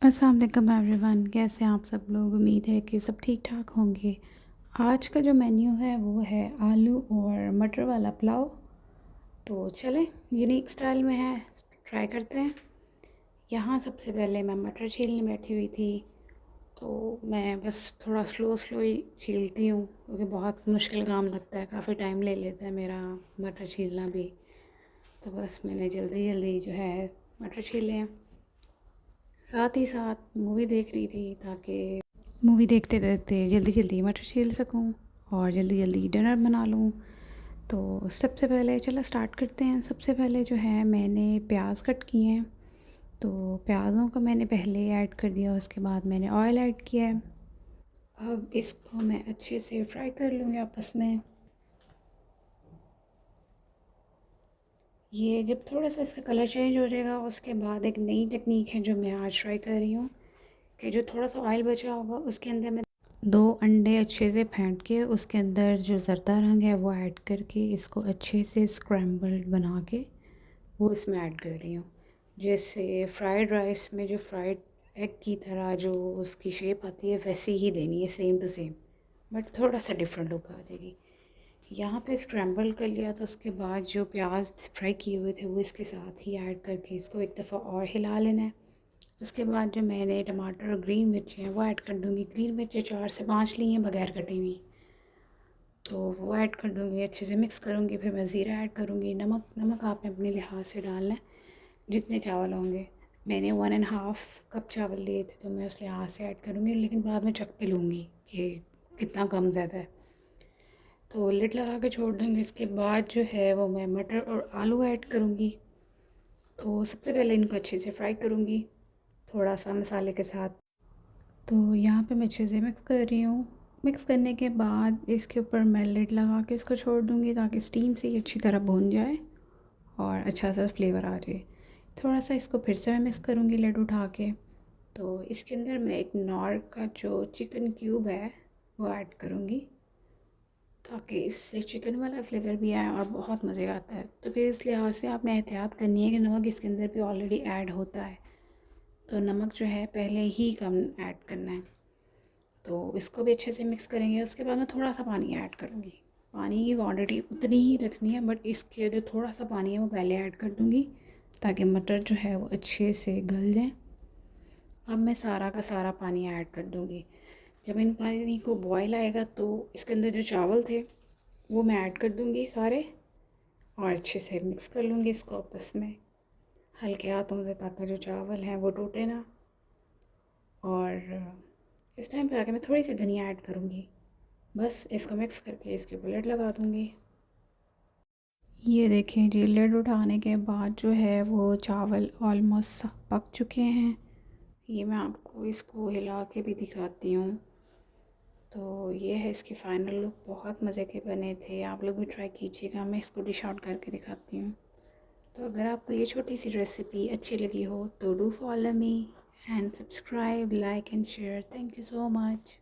अस्सलाम वालेकुम एवरीवन, कैसे हैं आप सब लोग। उम्मीद है कि सब ठीक ठाक होंगे। आज का जो मेन्यू है वो है आलू और मटर वाला पुलाव। तो चलें, यूनिक स्टाइल में है, ट्राई करते हैं। यहाँ सबसे पहले मैं मटर छीलने बैठी हुई थी। तो मैं बस थोड़ा स्लो स्लो ही छीलती हूँ क्योंकि बहुत मुश्किल काम लगता है, काफ़ी टाइम ले लेता है मेरा मटर छीलना भी। तो बस मैंने जल्दी जल्दी जो है मटर छीले हैं। साथ ही साथ मूवी देख रही थी ताकि मूवी देखते देखते जल्दी जल्दी मटर छील सकूं और जल्दी जल्दी डिनर बना लूं। तो सबसे पहले चलो स्टार्ट करते हैं। सबसे पहले जो है मैंने प्याज कट किए हैं। तो प्याज़ों को मैंने पहले ऐड कर दिया, उसके बाद मैंने ऑयल ऐड किया है। अब इसको मैं अच्छे से फ्राई कर लूँगी आपस में। ये जब थोड़ा सा इसका कलर चेंज हो जाएगा उसके बाद एक नई टेक्निक है जो मैं आज ट्राई कर रही हूँ कि जो थोड़ा सा ऑयल बचा होगा उसके अंदर मैं 2 अंडे अच्छे से फेंट के उसके अंदर जो ज़रदा रंग है वो ऐड करके इसको अच्छे से स्क्रैम्बल्ड बना के वो इसमें ऐड कर रही हूँ। जैसे फ्राइड राइस में जो फ्राइड एग की तरह जो उसकी शेप आती है वैसे ही देनी है, सेम टू सेम, बट थोड़ा सा डिफरेंट लुक आ जाएगी। यहाँ पे स्क्रैम्बल कर लिया तो उसके बाद जो प्याज फ्राई किए हुए थे वो इसके साथ ही ऐड करके इसको एक दफ़ा और हिला लेना है। उसके बाद जो मैंने टमाटर और ग्रीन मिर्च हैं वो ऐड कर दूँगी। ग्रीन मिर्च 4 से 5 ली हैं बगैर कटी हुई, तो वो ऐड कर दूँगी। अच्छे से मिक्स करूँगी, फिर मैं ज़ीरा ऐड करूँगी। नमक आपने अपने लिहाज से डालना है जितने चावल होंगे। मैंने 1.5 कप चावल लिए थे तो मैं उस लिहाज से ऐड करूँगी, लेकिन बाद में चख पे लूँगी कि कितना कम ज़्यादा है। तो लिड लगा के छोड़ दूँगी। इसके बाद जो है वो मैं मटर और आलू ऐड करूँगी। तो सबसे पहले इनको अच्छे से फ्राई करूँगी थोड़ा सा मसाले के साथ। तो यहाँ पे मैं अच्छे से मिक्स कर रही हूँ। मिक्स करने के बाद इसके ऊपर मैं लिड लगा के इसको छोड़ दूँगी ताकि स्टीम से ये अच्छी तरह भून जाए और अच्छा सा फ्लेवर आ जाए। थोड़ा सा इसको फिर से मैं मिक्स करूँगी लिड उठा के। तो इसके अंदर मैं एक नॉर का जो चिकन क्यूब है वो ऐड करूँगी ताकि इससे चिकन वाला फ्लेवर भी आए और बहुत मज़े आता है। तो फिर इस लिहाज से आपने एहतियात करनी है कि नमक इसके अंदर भी ऑलरेडी ऐड होता है, तो नमक जो है पहले ही कम ऐड करना है। तो इसको भी अच्छे से मिक्स करेंगे। उसके बाद मैं थोड़ा सा पानी ऐड करूँगी। पानी की क्वांटिटी उतनी ही रखनी है, बट इसके जो थोड़ा सा पानी है वो पहले ऐड कर दूँगी ताकि मटर जो है वो अच्छे से गल जाए। अब मैं सारा का सारा पानी ऐड कर दूँगी। जब इन पानी को बॉयल आएगा तो इसके अंदर जो चावल थे वो मैं ऐड कर दूँगी सारे और अच्छे से मिक्स कर लूँगी इसको आपस में हल्के हाथों से ताकि जो चावल हैं वो टूटे ना। और इस टाइम पे आके मैं थोड़ी सी धनिया ऐड करूँगी। बस इसको मिक्स करके इसके ऊपर लिड लगा दूँगी। ये देखें जी, लिड उठाने के बाद जो है वो चावल ऑलमोस्ट पक चुके हैं। ये मैं आपको इसको हिला के भी दिखाती हूँ। तो ये है इसकी फ़ाइनल लुक। बहुत मज़े के बने थे, आप लोग भी ट्राई कीजिएगा। मैं इसको डिश आउट करके दिखाती हूँ। तो अगर आपको ये छोटी सी रेसिपी अच्छी लगी हो तो do follow me and subscribe, like and share. Thank you so much.